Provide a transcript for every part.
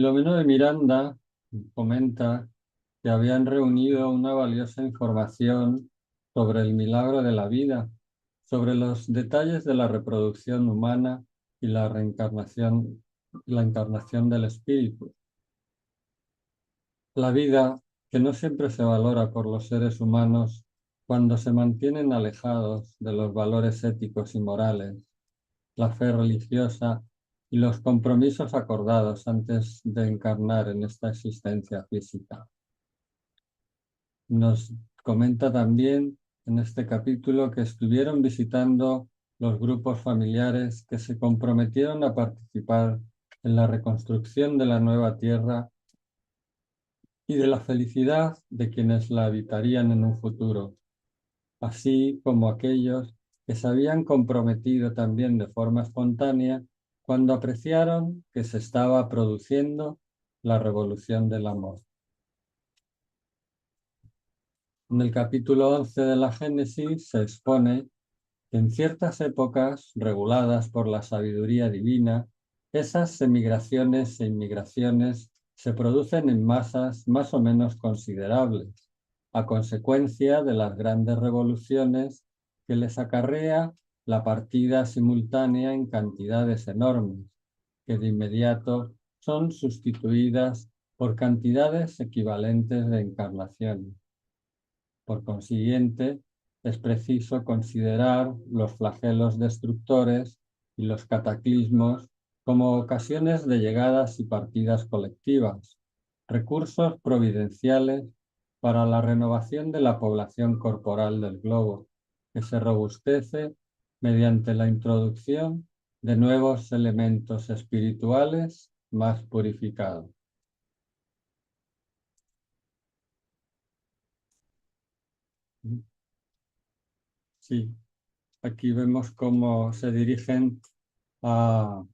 Filomeno de Miranda comenta que habían reunido una valiosa información sobre el milagro de la vida, sobre los detalles de la reproducción humana y la encarnación del espíritu. La vida, que no siempre se valora por los seres humanos cuando se mantienen alejados de los valores éticos y morales, la fe religiosa y los compromisos acordados antes de encarnar en esta existencia física. Nos comenta también en este capítulo que estuvieron visitando los grupos familiares que se comprometieron a participar en la reconstrucción de la nueva tierra y de la felicidad de quienes la habitarían en un futuro, así como aquellos que se habían comprometido también de forma espontánea cuando apreciaron que se estaba produciendo la revolución del amor. En el capítulo 11 de la Génesis se expone que en ciertas épocas reguladas por la sabiduría divina, esas emigraciones e inmigraciones se producen en masas más o menos considerables, a consecuencia de las grandes revoluciones que les acarrea la partida simultánea en cantidades enormes, que de inmediato son sustituidas por cantidades equivalentes de encarnaciones. Por consiguiente, es preciso considerar los flagelos destructores y los cataclismos como ocasiones de llegadas y partidas colectivas, recursos providenciales para la renovación de la población corporal del globo, que se robustece mediante la introducción de nuevos elementos espirituales más purificados. Sí, aquí vemos cómo se dirigen a,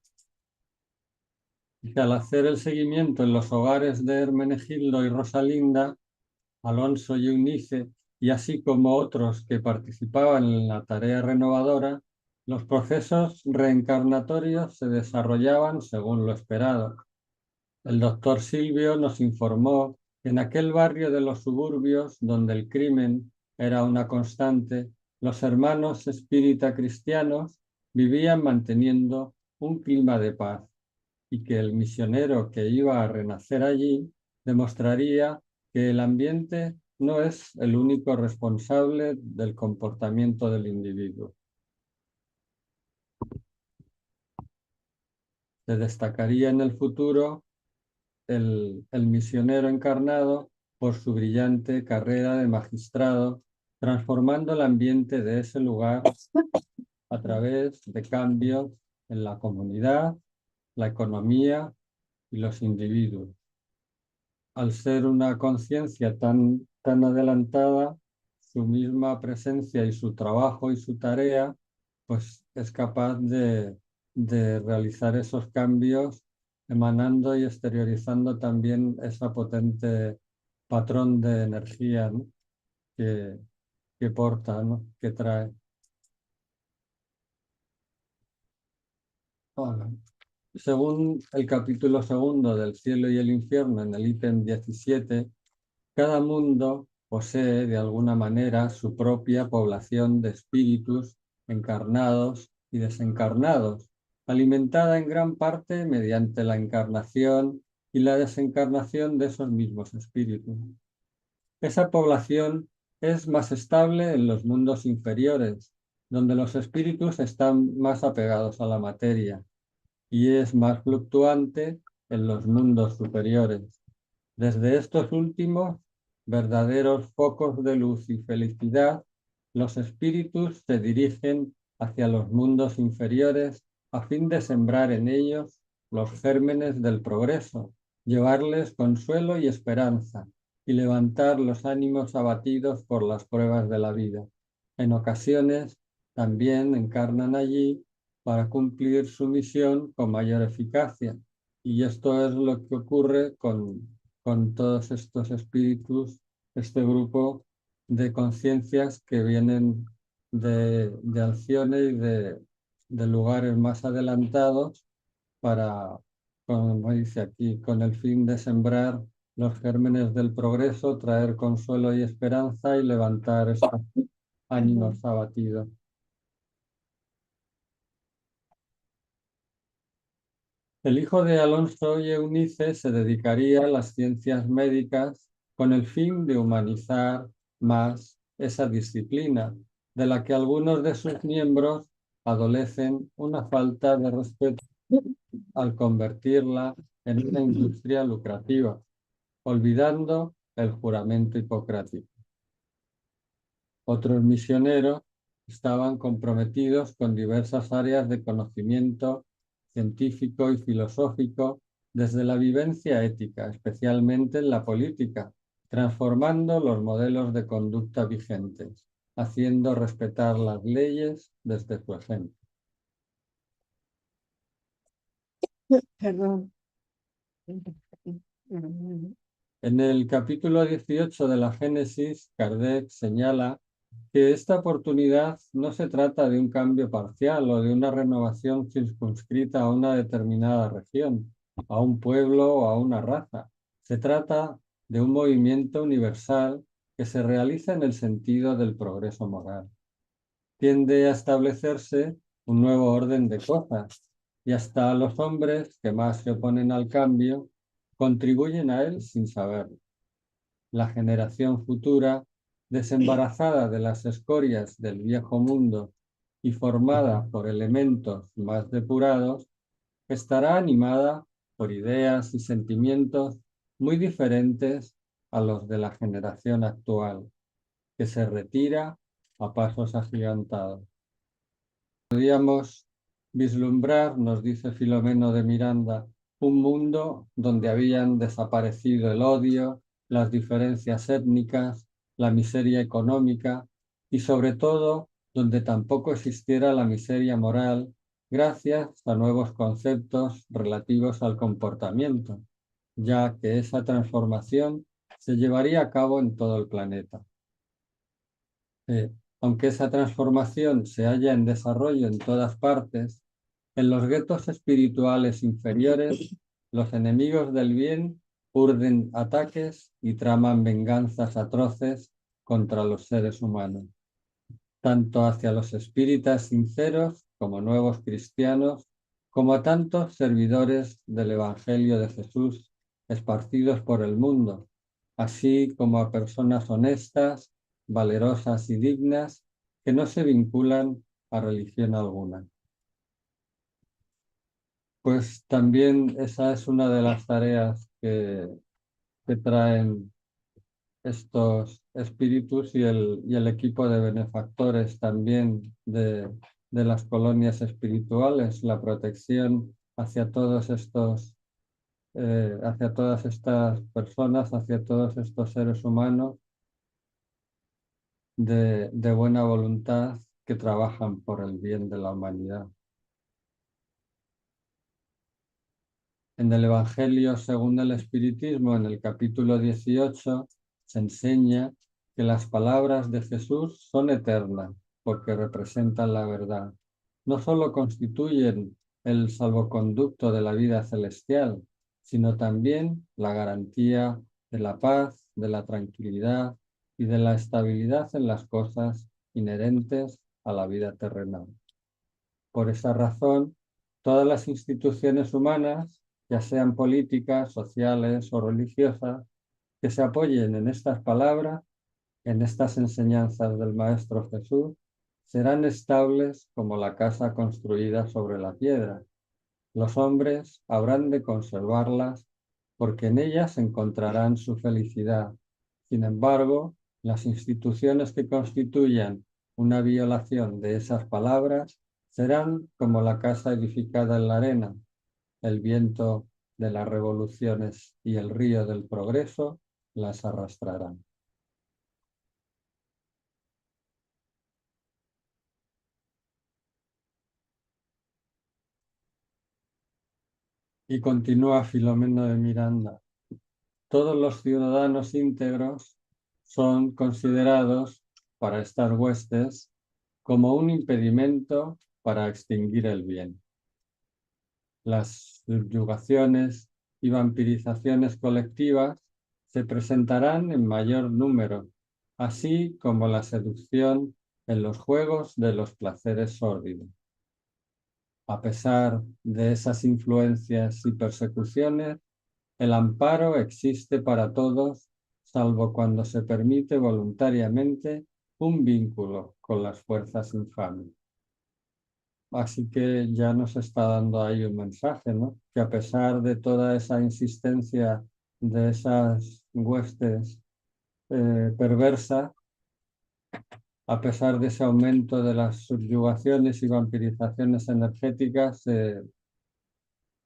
que al hacer el seguimiento en los hogares de Hermenegildo y Rosalinda, Alonso y Eunice, y así como otros que participaban en la tarea renovadora, los procesos reencarnatorios se desarrollaban según lo esperado. El doctor Silvio nos informó que en aquel barrio de los suburbios, donde el crimen era una constante, los hermanos espírita cristianos vivían manteniendo un clima de paz y que el misionero que iba a renacer allí demostraría que el ambiente no es el único responsable del comportamiento del individuo. Se destacaría en el futuro el misionero encarnado por su brillante carrera de magistrado, transformando el ambiente de ese lugar a través de cambios en la comunidad, la economía y los individuos. Al ser una conciencia tan adelantada, su misma presencia y su trabajo y su tarea, pues es capaz de realizar esos cambios, emanando y exteriorizando también esa potente patrón de energía, ¿no? que, que porta, ¿no? Que trae. Ahora, según el capítulo segundo del cielo y el infierno, en el ítem 17, cada mundo posee de alguna manera su propia población de espíritus encarnados y desencarnados, alimentada en gran parte mediante la encarnación y la desencarnación de esos mismos espíritus. Esa población es más estable en los mundos inferiores, donde los espíritus están más apegados a la materia, y es más fluctuante en los mundos superiores. Desde estos últimos, verdaderos focos de luz y felicidad, los espíritus se dirigen hacia los mundos inferiores a fin de sembrar en ellos los gérmenes del progreso, llevarles consuelo y esperanza y levantar los ánimos abatidos por las pruebas de la vida. En ocasiones también encarnan allí para cumplir su misión con mayor eficacia. Y esto es lo que ocurre con todos estos espíritus, este grupo de conciencias que vienen de Alcione y de lugares más adelantados para, como dice aquí, con el fin de sembrar los gérmenes del progreso, traer consuelo y esperanza y levantar estos ánimos abatidos. El hijo de Alonso y Eunice se dedicaría a las ciencias médicas con el fin de humanizar más esa disciplina, de la que algunos de sus miembros adolecen una falta de respeto al convertirla en una industria lucrativa, olvidando el juramento hipocrático. Otros misioneros estaban comprometidos con diversas áreas de conocimiento científico y filosófico desde la vivencia ética, especialmente en la política, transformando los modelos de conducta vigentes, haciendo respetar las leyes desde su ejemplo. Perdón. En el capítulo 18 de la Génesis, Kardec señala que esta oportunidad no se trata de un cambio parcial o de una renovación circunscrita a una determinada región, a un pueblo o a una raza. Se trata de un movimiento universal que se realiza en el sentido del progreso moral. Tiende a establecerse un nuevo orden de cosas y hasta los hombres que más se oponen al cambio contribuyen a él sin saberlo. La generación futura, desembarazada de las escorias del viejo mundo y formada por elementos más depurados, estará animada por ideas y sentimientos muy diferentes a los de la generación actual, que se retira a pasos agigantados. Podríamos vislumbrar, nos dice Filomeno de Miranda, un mundo donde habían desaparecido el odio, las diferencias étnicas, la miseria económica y sobre todo donde tampoco existiera la miseria moral gracias a nuevos conceptos relativos al comportamiento, ya que esa transformación se llevaría a cabo en todo el planeta. Aunque esa transformación se halla en desarrollo en todas partes, en los guetos espirituales inferiores, los enemigos del bien urden ataques y traman venganzas atroces contra los seres humanos, tanto hacia los espíritas sinceros como nuevos cristianos, como a tantos servidores del Evangelio de Jesús esparcidos por el mundo, así como a personas honestas, valerosas y dignas que no se vinculan a religión alguna. Pues también esa es una de las tareas que traen estos espíritus y el equipo de benefactores también de las colonias espirituales, la protección hacia todos estos, hacia todas estas personas, hacia todos estos seres humanos de buena voluntad que trabajan por el bien de la humanidad. En el Evangelio según el Espiritismo, en el capítulo 18, se enseña que las palabras de Jesús son eternas porque representan la verdad. No solo constituyen el salvoconducto de la vida celestial, sino también la garantía de la paz, de la tranquilidad y de la estabilidad en las cosas inherentes a la vida terrenal. Por esa razón, todas las instituciones humanas, ya sean políticas, sociales o religiosas, que se apoyen en estas palabras, en estas enseñanzas del Maestro Jesús, serán estables como la casa construida sobre la piedra. Los hombres habrán de conservarlas porque en ellas encontrarán su felicidad. Sin embargo, las instituciones que constituyan una violación de esas palabras serán como la casa edificada en la arena. El viento de las revoluciones y el río del progreso las arrastrarán. Y continúa Filomeno de Miranda. Todos los ciudadanos íntegros son considerados para estas huestes como un impedimento para extinguir el bien. Las subyugaciones y vampirizaciones colectivas se presentarán en mayor número, así como la seducción en los juegos de los placeres sórdidos. A pesar de esas influencias y persecuciones, el amparo existe para todos, salvo cuando se permite voluntariamente un vínculo con las fuerzas infames. Así que ya nos está dando ahí un mensaje, ¿no? Que a pesar de toda esa insistencia de esas huestes perversas, a pesar de ese aumento de las subyugaciones y vampirizaciones energéticas,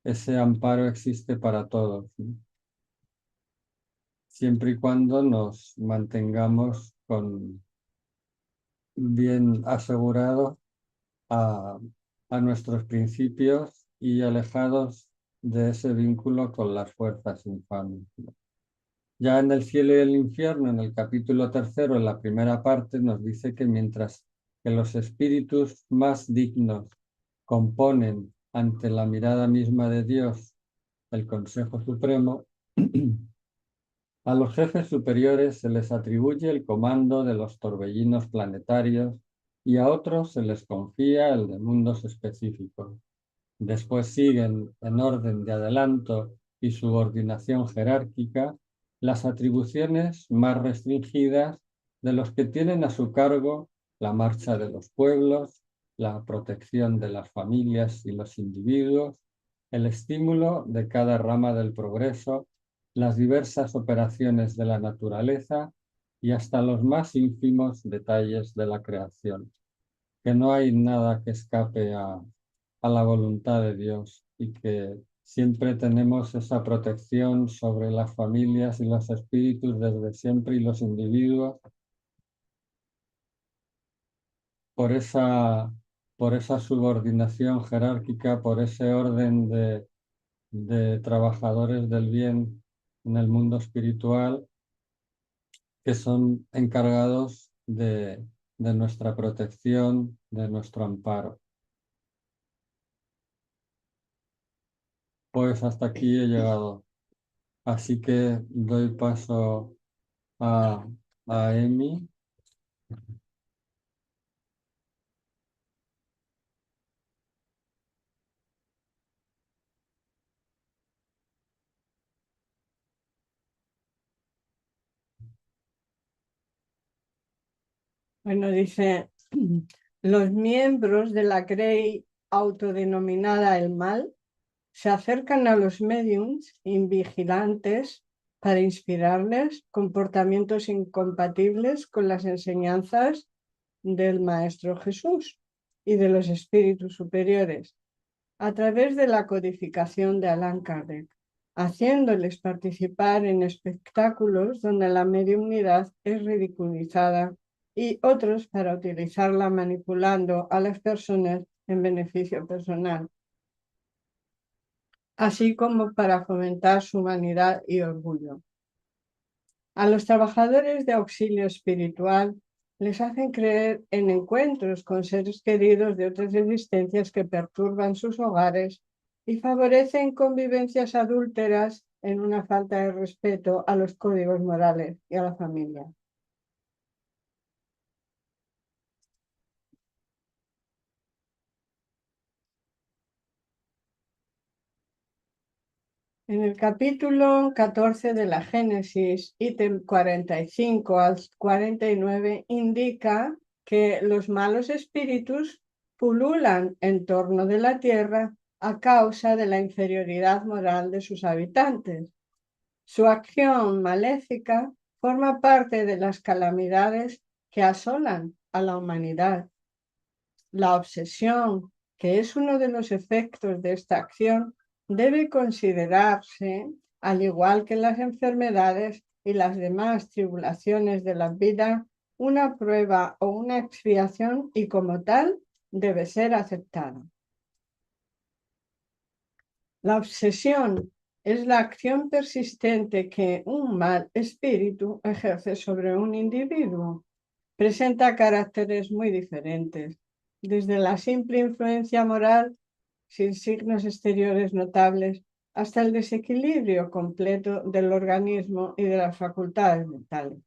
ese amparo existe para todos, ¿no? Siempre y cuando nos mantengamos bien asegurados a, a nuestros principios y alejados de ese vínculo con las fuerzas infames. Ya en el cielo y el infierno, en el capítulo 3, en la primera parte, nos dice que mientras que los espíritus más dignos componen ante la mirada misma de Dios el Consejo Supremo, a los jefes superiores se les atribuye el comando de los torbellinos planetarios y a otros se les confía el de mundos específicos. Después siguen, en orden de adelanto y subordinación jerárquica, las atribuciones más restringidas de los que tienen a su cargo la marcha de los pueblos, la protección de las familias y los individuos, el estímulo de cada rama del progreso, las diversas operaciones de la naturaleza y hasta los más ínfimos detalles de la creación. Que no hay nada que escape a la voluntad de Dios y que siempre tenemos esa protección sobre las familias y los espíritus desde siempre y los individuos por por esa subordinación jerárquica, por ese orden de trabajadores del bien en el mundo espiritual que son encargados de nuestra protección, de nuestro amparo. Pues hasta aquí he llegado. Así que doy paso a, a Emi. Bueno, dice, los miembros de la Grey autodenominada el mal se acercan a los médiums invigilantes para inspirarles comportamientos incompatibles con las enseñanzas del Maestro Jesús y de los espíritus superiores, a través de la codificación de Allan Kardec, haciéndoles participar en espectáculos donde la mediumnidad es ridiculizada y otros para utilizarla manipulando a las personas en beneficio personal, así como para fomentar su vanidad y orgullo. A los trabajadores de auxilio espiritual les hacen creer en encuentros con seres queridos de otras existencias que perturban sus hogares y favorecen convivencias adúlteras en una falta de respeto a los códigos morales y a la familia. En el capítulo 14 de la Génesis, ítem 45 al 49, indica que los malos espíritus pululan en torno de la tierra a causa de la inferioridad moral de sus habitantes. Su acción maléfica forma parte de las calamidades que asolan a la humanidad. La obsesión, que es uno de los efectos de esta acción, debe considerarse, al igual que las enfermedades y las demás tribulaciones de la vida, una prueba o una expiación y como tal debe ser aceptada. La obsesión es la acción persistente que un mal espíritu ejerce sobre un individuo. Presenta caracteres muy diferentes, desde la simple influencia moral, sin signos exteriores notables, hasta el desequilibrio completo del organismo y de las facultades mentales.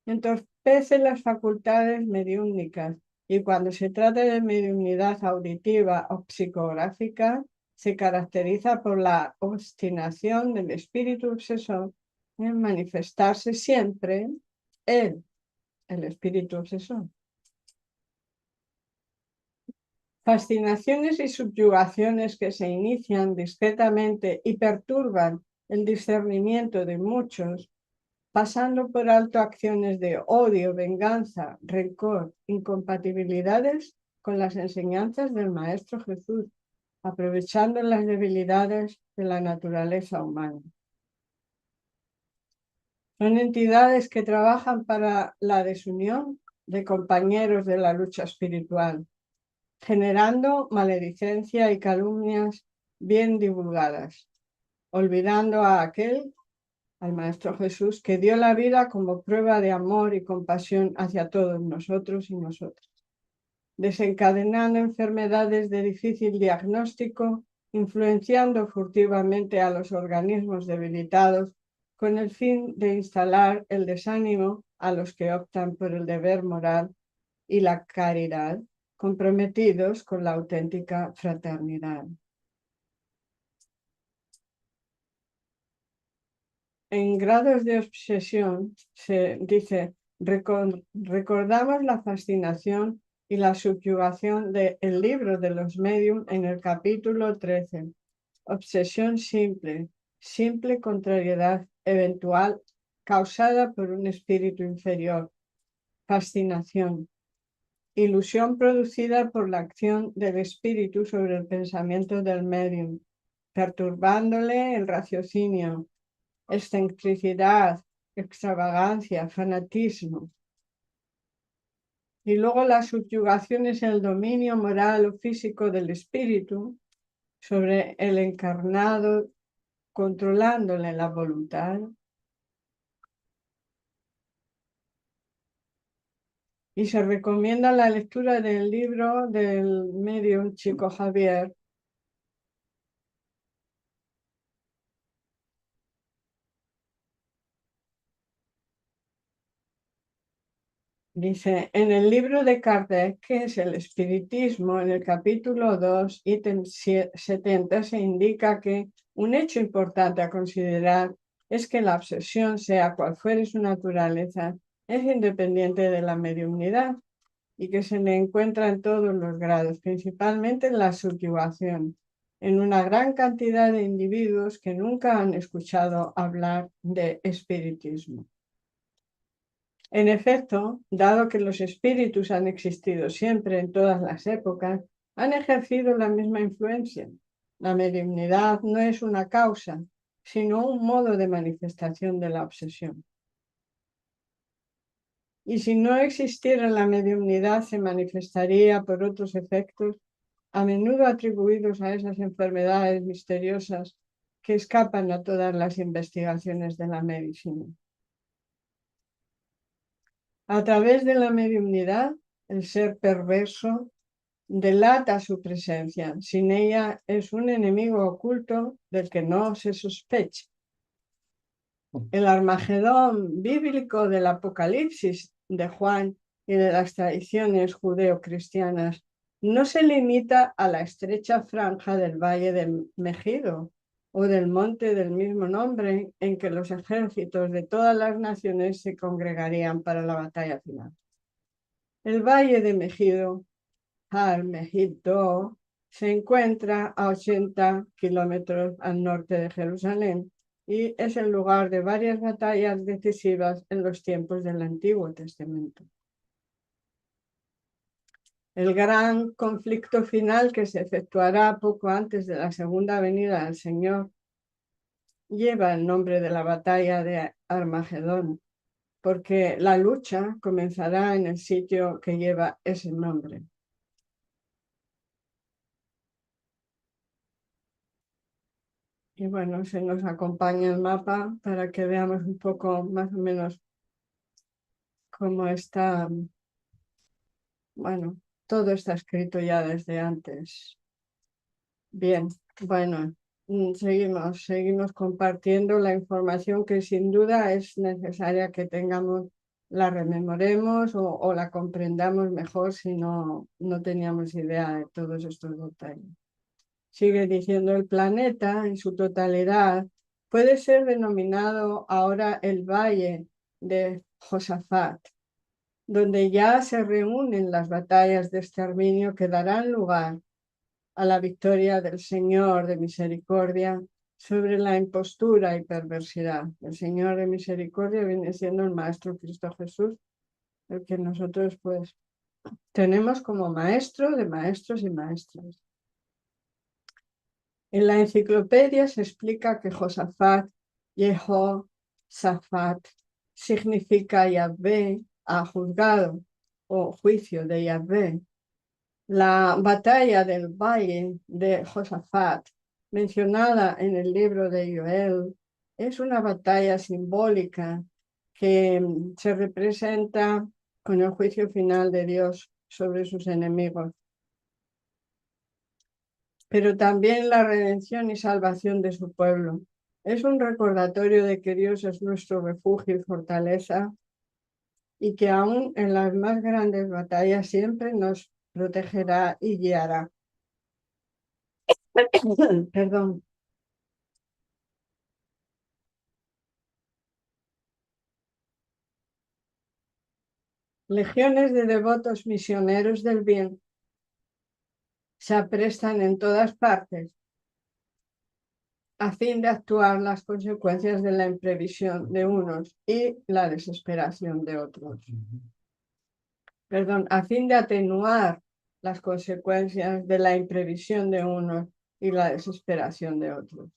Entorpece las facultades mediúmnicas y cuando se trata de mediunidad auditiva o psicográfica, se caracteriza por la obstinación del espíritu obsesor en manifestarse siempre él, el espíritu obsesor. Fascinaciones y subyugaciones que se inician discretamente y perturban el discernimiento de muchos, pasando por alto acciones de odio, venganza, rencor, incompatibilidades con las enseñanzas del Maestro Jesús, aprovechando las debilidades de la naturaleza humana. Son entidades que trabajan para la desunión de compañeros de la lucha espiritual, generando maledicencia y calumnias bien divulgadas, olvidando a aquel, al Maestro Jesús, que dio la vida como prueba de amor y compasión hacia todos nosotros y nosotras, desencadenando enfermedades de difícil diagnóstico, influenciando furtivamente a los organismos debilitados con el fin de instalar el desánimo a los que optan por el deber moral y la caridad, comprometidos con la auténtica fraternidad. En grados de obsesión se dice, recordamos la fascinación y la subyugación del libro de los medium en el capítulo 13. Obsesión simple, simple contrariedad eventual causada por un espíritu inferior. Fascinación, ilusión producida por la acción del espíritu sobre el pensamiento del medium, perturbándole el raciocinio, excentricidad, extravagancia, fanatismo. Y luego la subyugación es el dominio moral o físico del espíritu sobre el encarnado, controlándole la voluntad. Y se recomienda la lectura del libro del medium Chico Javier, dice, en el libro de Kardec, que es el espiritismo, en el capítulo 2, ítem 70, se indica que un hecho importante a considerar es que la obsesión, sea cual fuere su naturaleza, es independiente de la mediunidad y que se le encuentra en todos los grados, principalmente en la subyugación, en una gran cantidad de individuos que nunca han escuchado hablar de espiritismo. En efecto, dado que los espíritus han existido siempre en todas las épocas, han ejercido la misma influencia. La mediunidad no es una causa, sino un modo de manifestación de la obsesión. Y si no existiera la mediunidad, se manifestaría por otros efectos, a menudo atribuidos a esas enfermedades misteriosas que escapan a todas las investigaciones de la medicina. A través de la mediunidad, el ser perverso delata su presencia. Sin ella es un enemigo oculto del que no se sospecha. El Armagedón bíblico del Apocalipsis de Juan y de las tradiciones judeocristianas no se limita a la estrecha franja del valle de Megido o del monte del mismo nombre en que los ejércitos de todas las naciones se congregarían para la batalla final. El valle de Megido, Har Megiddo, se encuentra a 80 kilómetros al norte de Jerusalén y es el lugar de varias batallas decisivas en los tiempos del Antiguo Testamento. El gran conflicto final que se efectuará poco antes de la segunda venida del Señor lleva el nombre de la batalla de Armagedón, porque la lucha comenzará en el sitio que lleva ese nombre. Y bueno, se nos acompaña el mapa para que veamos un poco más o menos cómo está, bueno, todo está escrito ya desde antes. Bien, bueno, seguimos compartiendo la información que sin duda es necesaria que tengamos, la rememoremos o la comprendamos mejor si no teníamos idea de todos estos detalles. Sigue diciendo, el planeta en su totalidad puede ser denominado ahora el Valle de Josafat, donde ya se reúnen las batallas de exterminio que darán lugar a la victoria del Señor de misericordia sobre la impostura y perversidad. El Señor de misericordia viene siendo el Maestro Cristo Jesús, el que nosotros pues tenemos como maestro de maestros y maestras. En la enciclopedia se explica que Josafat, Safat, significa Yahvé ha juzgado o juicio de Yahvé. La batalla del valle de Josafat, mencionada en el libro de Joel, es una batalla simbólica que se representa con el juicio final de Dios sobre sus enemigos, pero también la redención y salvación de su pueblo. Es un recordatorio de que Dios es nuestro refugio y fortaleza y que aún en las más grandes batallas siempre nos protegerá y guiará. Perdón. Legiones de devotos misioneros del bien se aprestan en todas partes a fin de actuar las consecuencias de la imprevisión de unos y la desesperación de otros. Perdón, a fin de atenuar las consecuencias de la imprevisión de unos y la desesperación de otros.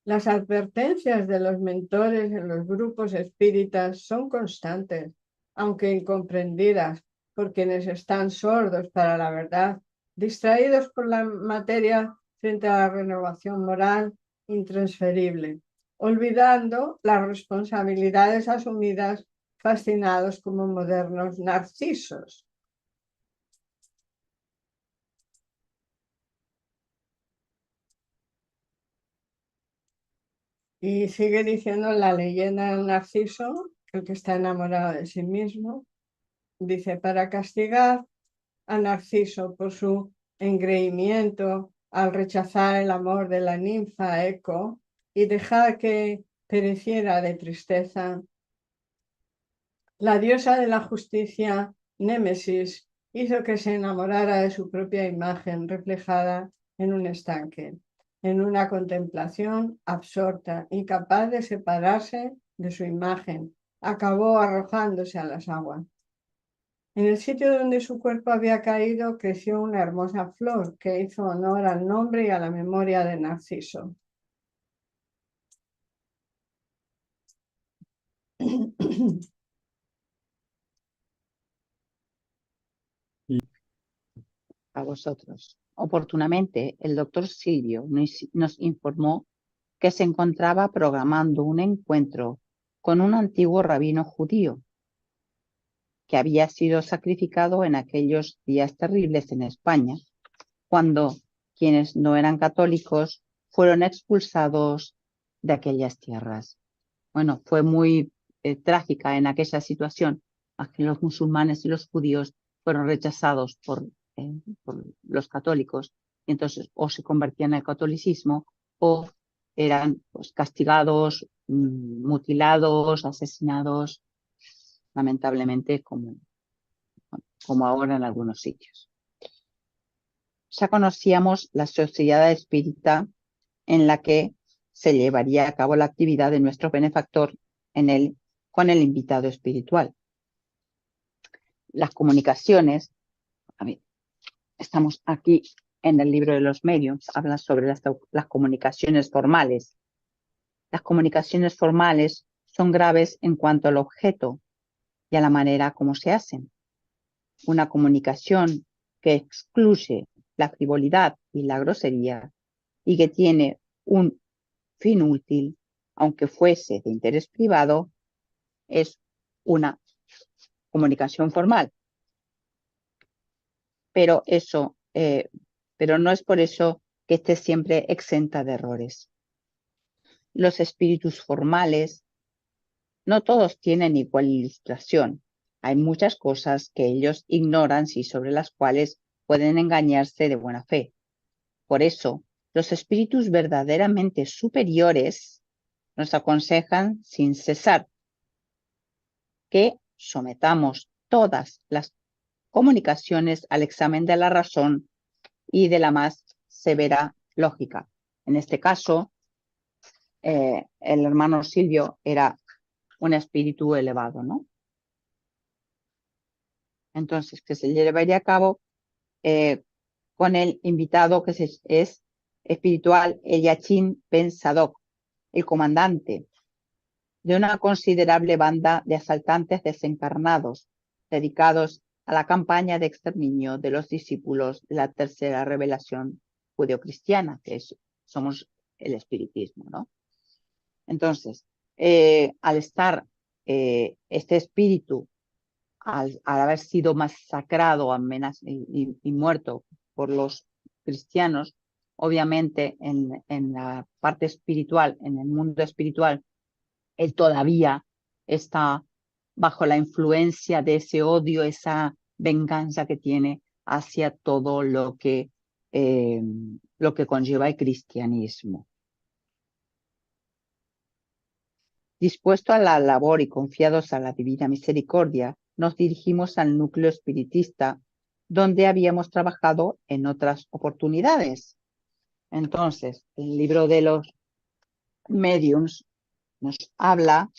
Las advertencias de los mentores en los grupos espíritas son constantes, aunque incomprendidas por quienes están sordos para la verdad, distraídos por la materia frente a la renovación moral intransferible, olvidando las responsabilidades asumidas, fascinados como modernos narcisos. Y sigue diciendo la leyenda del Narciso, el que está enamorado de sí mismo, dice, para castigar a Narciso por su engreimiento al rechazar el amor de la ninfa Eco y dejar que pereciera de tristeza, la diosa de la justicia, Némesis, hizo que se enamorara de su propia imagen reflejada en un estanque, en una contemplación absorta, incapaz de separarse de su imagen, acabó arrojándose a las aguas. En el sitio donde su cuerpo había caído creció una hermosa flor que hizo honor al nombre y a la memoria de Narciso. A vosotros. Oportunamente, el doctor Silvio nos informó que se encontraba programando un encuentro con un antiguo rabino judío que había sido sacrificado en aquellos días terribles en España, cuando quienes no eran católicos fueron expulsados de aquellas tierras. Bueno, fue muy trágica en aquella situación, a que los musulmanes y los judíos fueron rechazados por los católicos, y entonces o se convertían al catolicismo o eran pues, castigados, mutilados, asesinados, lamentablemente, como ahora en algunos sitios. Ya conocíamos la sociedad espírita en la que se llevaría a cabo la actividad de nuestro benefactor con el invitado espiritual. Las comunicaciones, a ver, estamos aquí en el libro de los medios, habla sobre las comunicaciones formales. Las comunicaciones formales son graves en cuanto al objeto y a la manera como se hacen. Una comunicación que excluye la frivolidad y la grosería y que tiene un fin útil, aunque fuese de interés privado, es una comunicación formal. Pero pero no es por eso que esté siempre exenta de errores. Los espíritus formales, no todos tienen igual ilustración. Hay muchas cosas que ellos ignoran y sobre las cuales pueden engañarse de buena fe. Por eso, los espíritus verdaderamente superiores nos aconsejan sin cesar que sometamos todas las comunicaciones al examen de la razón y de la más severa lógica. En este caso, el hermano Silvio era un espíritu elevado, ¿no? Entonces, que se llevaría a cabo con el invitado que es espiritual, el Yachin Ben Sadok, el comandante de una considerable banda de asaltantes desencarnados dedicados a la campaña de exterminio de los discípulos de la tercera revelación judeocristiana, que somos el espiritismo, ¿no? Entonces, al estar este espíritu, al haber sido masacrado y muerto por los cristianos, obviamente en la parte espiritual, en el mundo espiritual, él todavía está bajo la influencia de ese odio, esa venganza que tiene hacia todo lo que conlleva el cristianismo. Dispuestos a la labor y confiados a la divina misericordia, nos dirigimos al núcleo espiritista, donde habíamos trabajado en otras oportunidades. Entonces, el libro de los mediums nos habla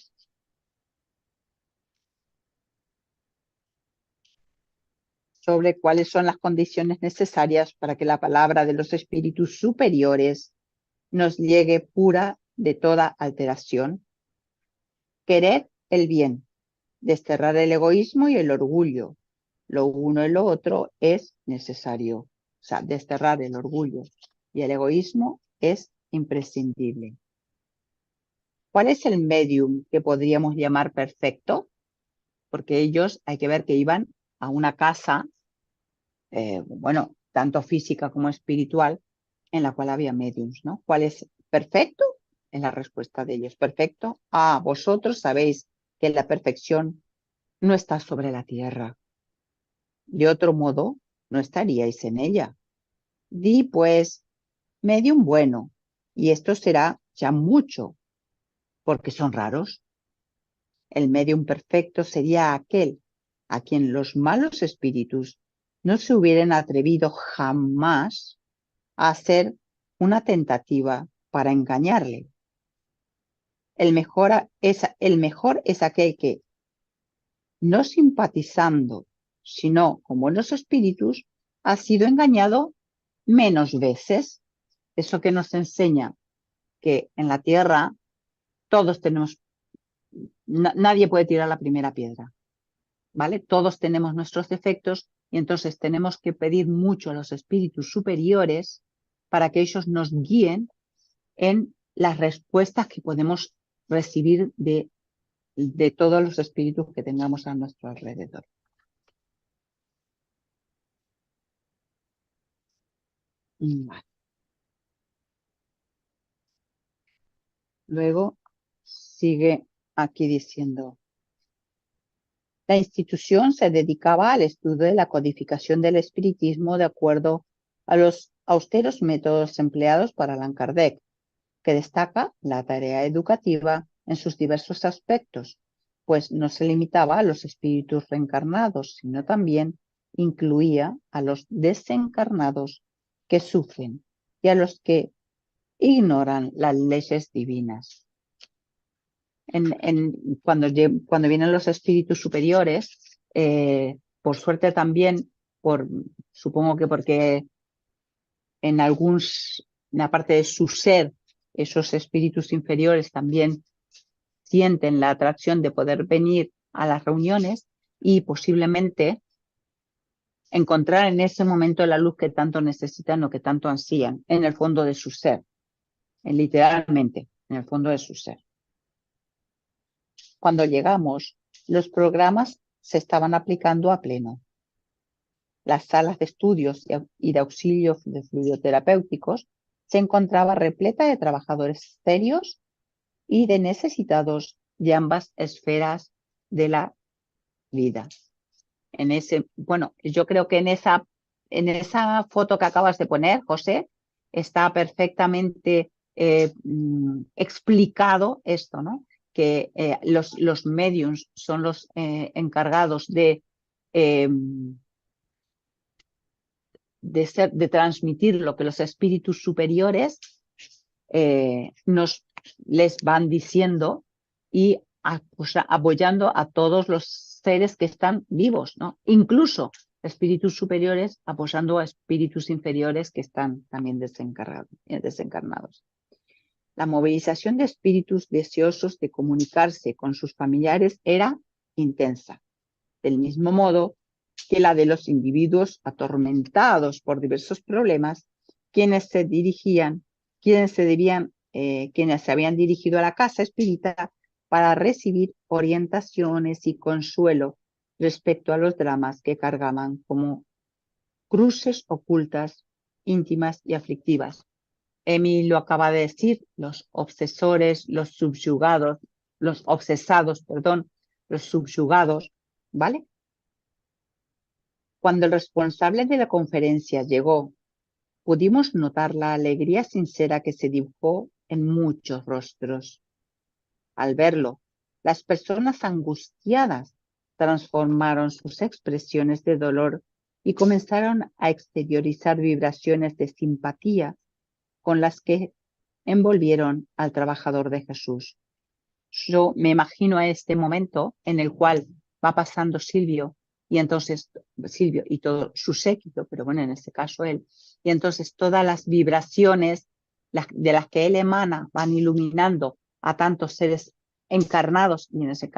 sobre cuáles son las condiciones necesarias para que la palabra de los espíritus superiores nos llegue pura de toda alteración. Querer el bien, desterrar el egoísmo y el orgullo. Lo uno y lo otro es necesario. O sea, desterrar el orgullo y el egoísmo es imprescindible. ¿Cuál es el medium que podríamos llamar perfecto? Porque ellos hay que ver que iban a una casa, bueno, tanto física como espiritual, en la cual había mediums, ¿no? ¿Cuál es perfecto? Es la respuesta de ellos. Perfecto. Ah, vosotros sabéis que la perfección no está sobre la tierra. De otro modo, no estaríais en ella. Di, pues, medium bueno, y esto será ya mucho, porque son raros. El medium perfecto sería aquel a quien los malos espíritus no se hubieran atrevido jamás a hacer una tentativa para engañarle. El mejor es aquel que, no simpatizando, sino con buenos espíritus, ha sido engañado menos veces. Eso que nos enseña que en la tierra todos tenemos, nadie puede tirar la primera piedra, ¿vale? Todos tenemos nuestros defectos y entonces tenemos que pedir mucho a los espíritus superiores para que ellos nos guíen en las respuestas que podemos recibir de todos los espíritus que tengamos a nuestro alrededor. Vale. Luego sigue aquí diciendo: la institución se dedicaba al estudio de la codificación del espiritismo de acuerdo a los austeros métodos empleados por Allan Kardec, que destaca la tarea educativa en sus diversos aspectos, pues no se limitaba a los espíritus reencarnados, sino también incluía a los desencarnados que sufren y a los que ignoran las leyes divinas. Cuando vienen los espíritus superiores, por suerte también, supongo que porque en una parte de su ser, esos espíritus inferiores también sienten la atracción de poder venir a las reuniones y posiblemente encontrar en ese momento la luz que tanto necesitan o que tanto ansían en el fondo de su ser, literalmente, en el fondo de su ser. Cuando llegamos, los programas se estaban aplicando a pleno. Las salas de estudios y de auxilio de fluidoterapéuticos se encontraba repleta de trabajadores serios y de necesitados de ambas esferas de la vida. Bueno, yo creo que en esa foto que acabas de poner, José, está perfectamente explicado esto, ¿no? Que los mediums son los encargados de transmitir lo que los espíritus superiores les van diciendo y apoyando a todos los seres que están vivos, ¿no? Incluso espíritus superiores apoyando a espíritus inferiores que están también desencarnados. La movilización de espíritus deseosos de comunicarse con sus familiares era intensa, del mismo modo que la de los individuos atormentados por diversos problemas, quienes se habían dirigido a la casa espírita para recibir orientaciones y consuelo respecto a los dramas que cargaban como cruces ocultas, íntimas y aflictivas. Emi lo acaba de decir, los obsesores, los subyugados, los obsesados, perdón, los subyugados, ¿vale? Cuando el responsable de la conferencia llegó, pudimos notar la alegría sincera que se dibujó en muchos rostros. Al verlo, las personas angustiadas transformaron sus expresiones de dolor y comenzaron a exteriorizar vibraciones de simpatía con las que envolvieron al trabajador de Jesús. Yo me imagino a este momento en el cual va pasando Silvio y entonces Silvio y todo su séquito, pero bueno, en este caso él, y entonces todas las vibraciones de las que él emana van iluminando a tantos seres encarnados y en ese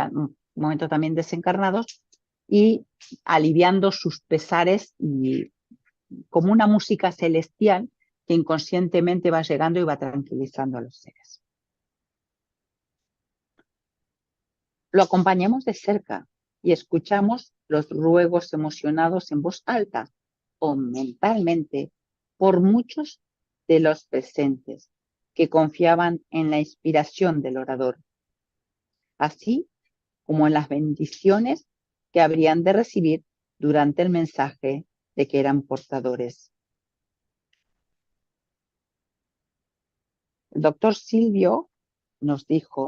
momento también desencarnados y aliviando sus pesares y como una música celestial que inconscientemente va llegando y va tranquilizando a los seres. Lo acompañamos de cerca y escuchamos los ruegos emocionados en voz alta o mentalmente por muchos de los presentes que confiaban en la inspiración del orador, así como en las bendiciones que habrían de recibir durante el mensaje de que eran portadores. El doctor Silvio nos dijo,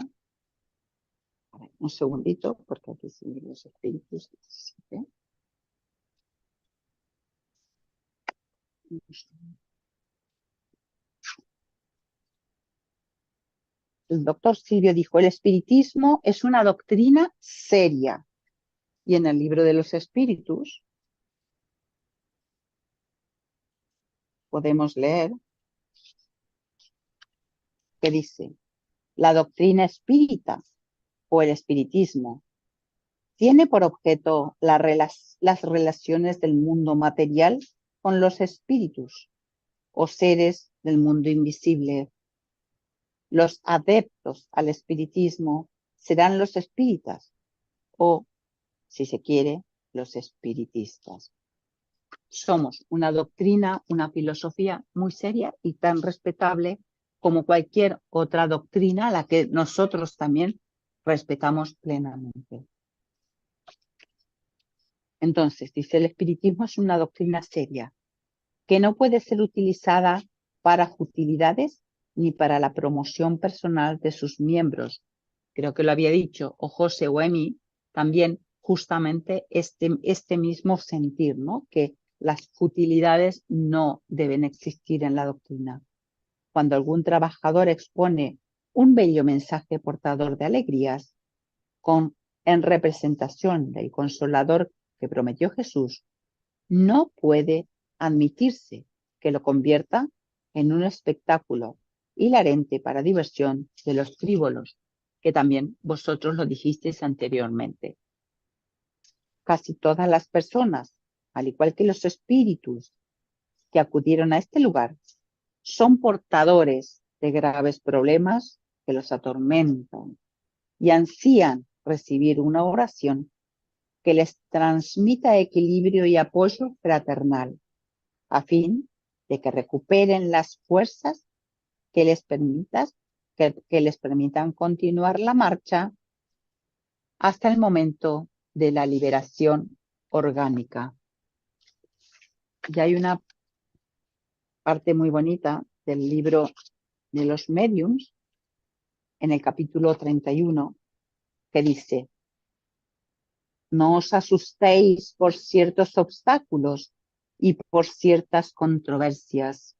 un segundito, porque aquí sí los espíritus. ¿Sí? El doctor Silvio dijo, el espiritismo es una doctrina seria. Y en el libro de los espíritus podemos leer que dice, la doctrina espírita o el espiritismo tiene por objeto las relaciones del mundo material con los espíritus o seres del mundo invisible. Los adeptos al espiritismo serán los espíritas o, si se quiere, los espiritistas. Somos una doctrina, una filosofía muy seria y tan respetable como cualquier otra doctrina a la que nosotros también respetamos plenamente. Entonces, dice, el espiritismo es una doctrina seria que no puede ser utilizada para futilidades ni para la promoción personal de sus miembros. Creo que lo había dicho, o José o Emi, también justamente este mismo sentir, ¿no? Que las futilidades no deben existir en la doctrina. Cuando algún trabajador expone un bello mensaje portador de alegrías, en representación del consolador que prometió Jesús, no puede admitirse que lo convierta en un espectáculo hilarante para diversión de los frívolos, que también vosotros lo dijisteis anteriormente. Casi todas las personas, al igual que los espíritus que acudieron a este lugar, son portadores de graves problemas que los atormentan y ansían recibir una oración que les transmita equilibrio y apoyo fraternal, a fin de que recuperen las fuerzas que les permitan continuar la marcha hasta el momento de la liberación orgánica. Y hay una parte muy bonita del libro de los mediums, en el capítulo 31, que dice: no os asustéis por ciertos obstáculos y por ciertas controversias.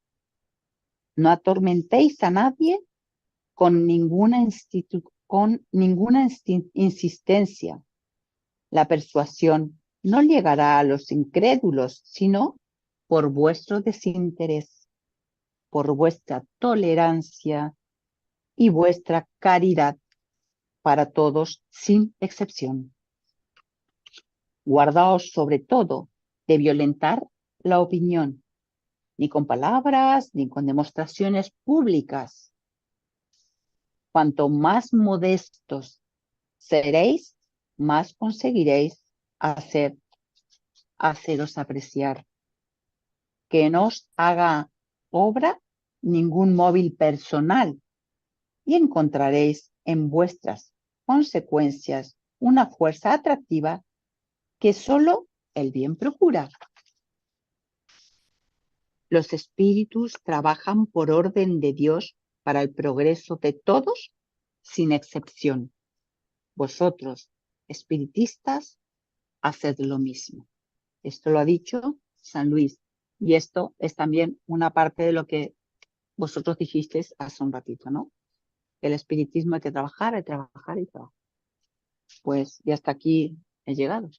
No atormentéis a nadie con ninguna insistencia. La persuasión no llegará a los incrédulos, sino por vuestro desinterés, por vuestra tolerancia y vuestra caridad para todos sin excepción. Guardaos sobre todo de violentar la opinión, ni con palabras, ni con demostraciones públicas. Cuanto más modestos seréis, más conseguiréis haceros apreciar. Que no os haga obra ningún móvil personal y encontraréis en vuestras consecuencias una fuerza atractiva que solo el bien procura. Los espíritus trabajan por orden de Dios para el progreso de todos sin excepción. Vosotros, espiritistas, haced lo mismo. Esto lo ha dicho San Luis. Y esto es también una parte de lo que vosotros dijisteis hace un ratito, ¿no? El espiritismo hay que trabajar, hay que trabajar y trabajar. Pues y hasta aquí he llegado.